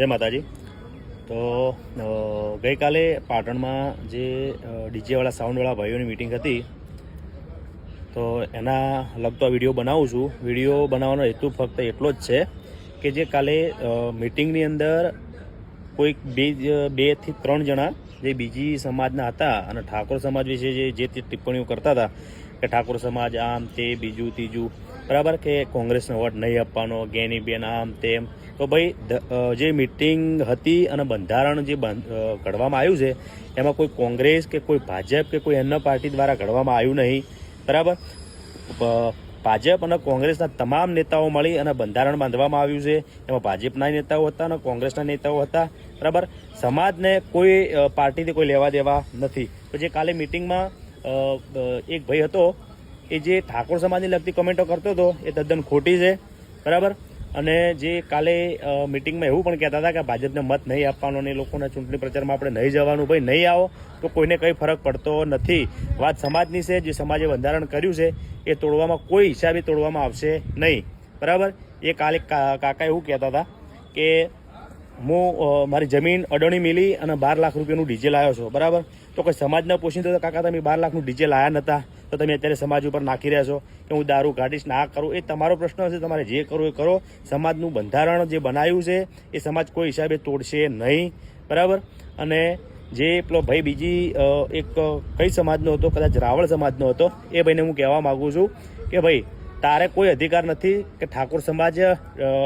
જય માતાજી। તો ગઈકાલે પાટણમાં જે ડીજેવાળા સાઉન્ડવાળા ભાઈઓની મીટિંગ હતી, તો એના લગતો વિડીયો બનાવું છું। વિડીયો બનાવવાનો હેતુ ફક્ત એટલો જ છે કે જે કાલે મીટિંગની અંદર કોઈક બે થી ત્રણ જણા જે બીજી સમાજના હતા અને ઠાકોર સમાજ વિશે જે ટિપ્પણીઓ કરતા હતા કે ઠાકોર સમાજ આમ તે બીજું ત્રીજું, બરાબર, કે કોંગ્રેસનો વોટ નહીં આપવાનો, ગેનીબેન આમ તેમ। તો ભાઈ જે મીટિંગ હતી અને બંધારણ જે ઘડવામાં આવ્યું છે એમાં કોઈ કોંગ્રેસ કે કોઈ ભાજપ કે કોઈ અન્ય પાર્ટી દ્વારા ઘડવામાં આવ્યું નહીં, બરાબર। ભાજપ અને કોંગ્રેસના તમામ નેતાઓ મળી અને બંધારણ બાંધવામાં આવ્યું છે। એમાં ભાજપના નેતાઓ હતા અને કોંગ્રેસના નેતાઓ હતા, બરાબર। સમાજને કોઈ પાર્ટીથી કોઈ લેવા દેવા નથી। તો જે કાલે મિટિંગમાં એક ભાઈ હતો એ જે ઠાકોર સમાજને લગતી કમેન્ટો કરતો હતો એ તદ્દન ખોટી છે, બરાબર। અને જે કાલે મિટિંગમાં એવું પણ કહેતા હતા કે ભાજપને મત નહીં આપવાનો ને લોકોના ચૂંટણી પ્રચારમાં આપણે નહીં જવાનું। ભાઈ નહીં આવો તો કોઈને કંઈ ફરક પડતો નથી। વાત સમાજની છે, જે સમાજે બંધારણ કર્યું છે એ તોડવામાં કોઈ હિસાબે તોડવામાં આવશે નહીં, બરાબર। એ કાલે કાકા એવું કહેતા હતા કે હું મારી જમીન અડોણી મિલી અને 12 લાખ રૂપિયાનું ડીજે લાવ્યો છું, બરાબર। તો કોઈ સમાજના પોષિત તો કાકા તમે 12 લાખનું ડીજે લાયા નહોતા, તો તમે અત્યારે સમાજ ઉપર નાખી રહ્યા છો કે હું દારૂ કાઢીશ ના કરું। એ તમારો પ્રશ્ન હશે, તમારે જે કરવું એ કરો। સમાજનું બંધારણ જે બનાવ્યું છે એ સમાજ કોઈ હિસાબે તોડશે નહીં, બરાબર। અને જે પેલો ભાઈ બીજી એક કઈ સમાજનો હતો, કદાચ રાવળ સમાજનો હતો, એ ભાઈને હું કહેવા માગું છું કે ભાઈ તારે કોઈ અધિકાર નથી કે ઠાકોર સમાજ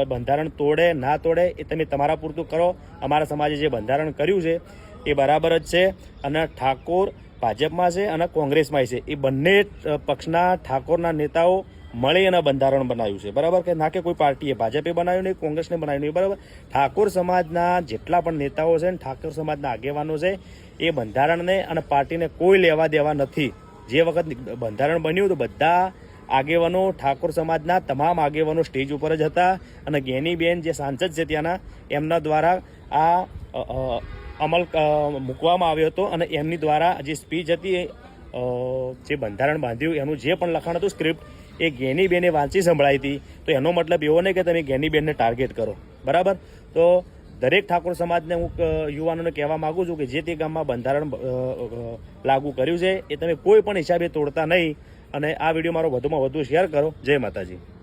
બંધારણ તોડે ના તોડે, એ તમે તમારા પૂરતું કરો। અમારા સમાજે જે બંધારણ કર્યું છે એ બરાબર જ છે અને ઠાકોર ભાજપમાં છે અને કોંગ્રેસમાં છે, એ બંને પક્ષના ઠાકોરના નેતાઓ મળી અને બંધારણ બનાવ્યું છે, બરાબર, કે ના કે કોઈ પાર્ટીએ, ભાજપે બનાવ્યું નહીં, કોંગ્રેસને બનાવ્યું નહીં, બરાબર। ઠાકોર સમાજના જેટલા પણ નેતાઓ છે ને ઠાકોર સમાજના આગેવાનો છે એ બંધારણને અને પાર્ટીને કોઈ લેવા દેવા નથી। જે વખત બંધારણ બન્યું તો બધા આગેવાનો ઠાકોર સમાજના તમામ આગેવાનો સ્ટેજ ઉપર જ હતા અને ગેનીબેન જે સાંસદ છે ત્યાંના એમના દ્વારા આ અમલ મૂકવામાં આવ્યો હતો અને એમની દ્વારા જે સ્પીચ હતી જે બંધારણ બાંધ્યું એનું જે પણ લખાણ હતું સ્ક્રિપ્ટ એ ગેનીબેને વાંચી સંભળાઈ હતી। તો એનો મતલબ એવો નહીં કે તમે ગેનીબેનને ટાર્ગેટ કરો, બરાબર। તો દરેક ઠાકોર સમાજને હું યુવાનોને કહેવા માગું છું કે જે તે ગામમાં બંધારણ લાગુ કર્યું છે એ તમે કોઈ પણ હિસાબે તોડતા નહીં। અને આ વિડીયો મારો વધુમાં વધુ શેર કરો। જય માતાજી।